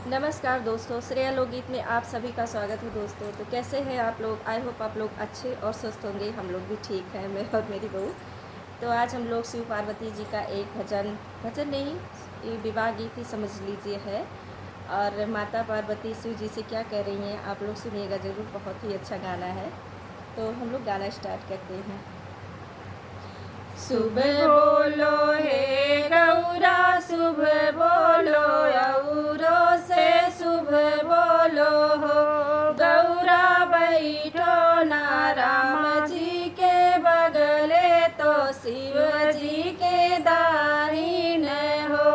नमस्कार दोस्तों, श्रेया लोकगीत में आप सभी का स्वागत है दोस्तों। तो कैसे हैं आप लोग? आई होप आप लोग अच्छे और स्वस्थ होंगे। हम लोग भी ठीक हैं, मैं और मेरी बहू। तो आज हम लोग शिव पार्वती जी का एक भजन नहीं, ये विवाह गीत ही समझ लीजिए है। और माता पार्वती शिव जी से क्या कह रही हैं आप लोग सुनिएगा ज़रूर, बहुत ही अच्छा गाना है। तो हम लोग गाना स्टार्ट करते हैं। शुभ बोलो हे गौरा, शुभ बोलो औरों से शुभ बोलो हो। गौरा बैठो ना राम जी के बगले, तो शिव जी के दाहिन हो।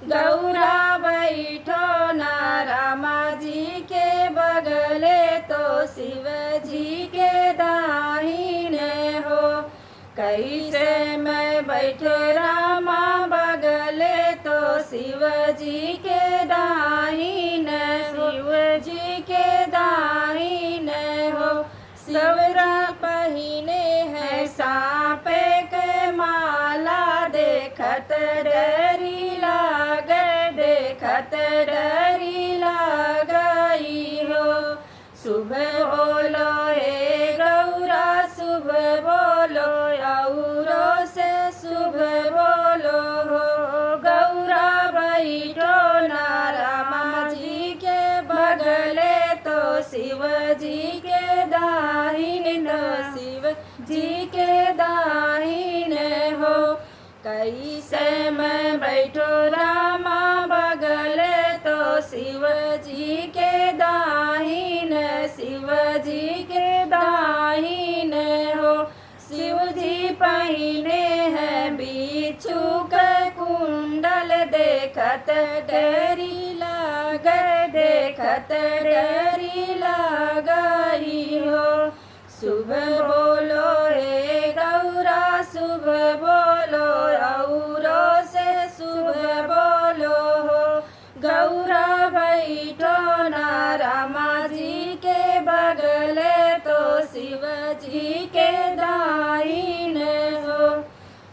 गौरा बैठो ना राम जी के बगले, तो शिव जी के दाहिन हो। कैसे मैं बैठे रामा बगले, तो शिव जी के दाहिन हो। शिव जी के दाहिन हो। शिवरा पहिने है सांपे के माला, देखत डरी लागे, देखत डरी लागई हो। शुभ बोलो हे गौरा, शुभ बोलो औरों से शुभ बोलो हो। गौरा बैठो ना राम जी के बगले, तो शिव जी के दाहिन हो। शिव जी के दाहिन हो। कैसे मैं बैठो रामा बगले, तो शिव जी के दाहिन, शिव जी के दाहिन हो। शिव जी पहिने हैं बिच्छू के कुंडल, देखत डरी लागे, देखत डरी लागई हो। शुभ बोलो हे गौरा, शुभ बोलो औरों से शुभ बोलो हो। गौरा बैठो ना रामा जी के बगले, तो शिव जी के दाहिन हो।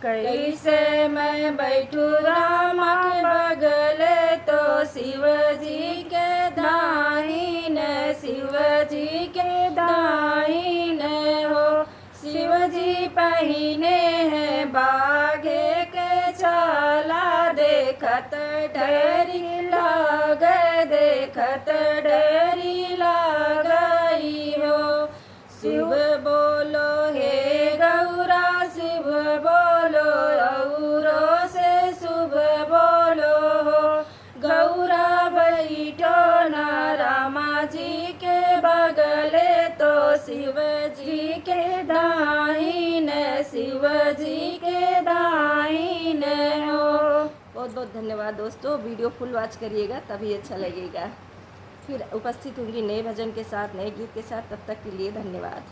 कैसे मैं बैठू रामा के बगले, तो शिव जी के दाहिन, शिव जी के दाहिन हो। शिव जी पहिने हैं बाघे के छाला, देखत डरी लागे, देखत डरी लागई हो। शिव बोलो हे गौरा, शिव बोलो औरों से शुभ बोलो हो। गौरा बैठो ना रामा जी के बगले, तो शिव जी के दाहिन, शिव जी के दाहिन हो। बहुत बहुत धन्यवाद दोस्तों। वीडियो फुल वॉच करिएगा तभी अच्छा लगेगा। फिर उपस्थित होंगी नए भजन के साथ, नए गीत के साथ। तब तक के लिए धन्यवाद।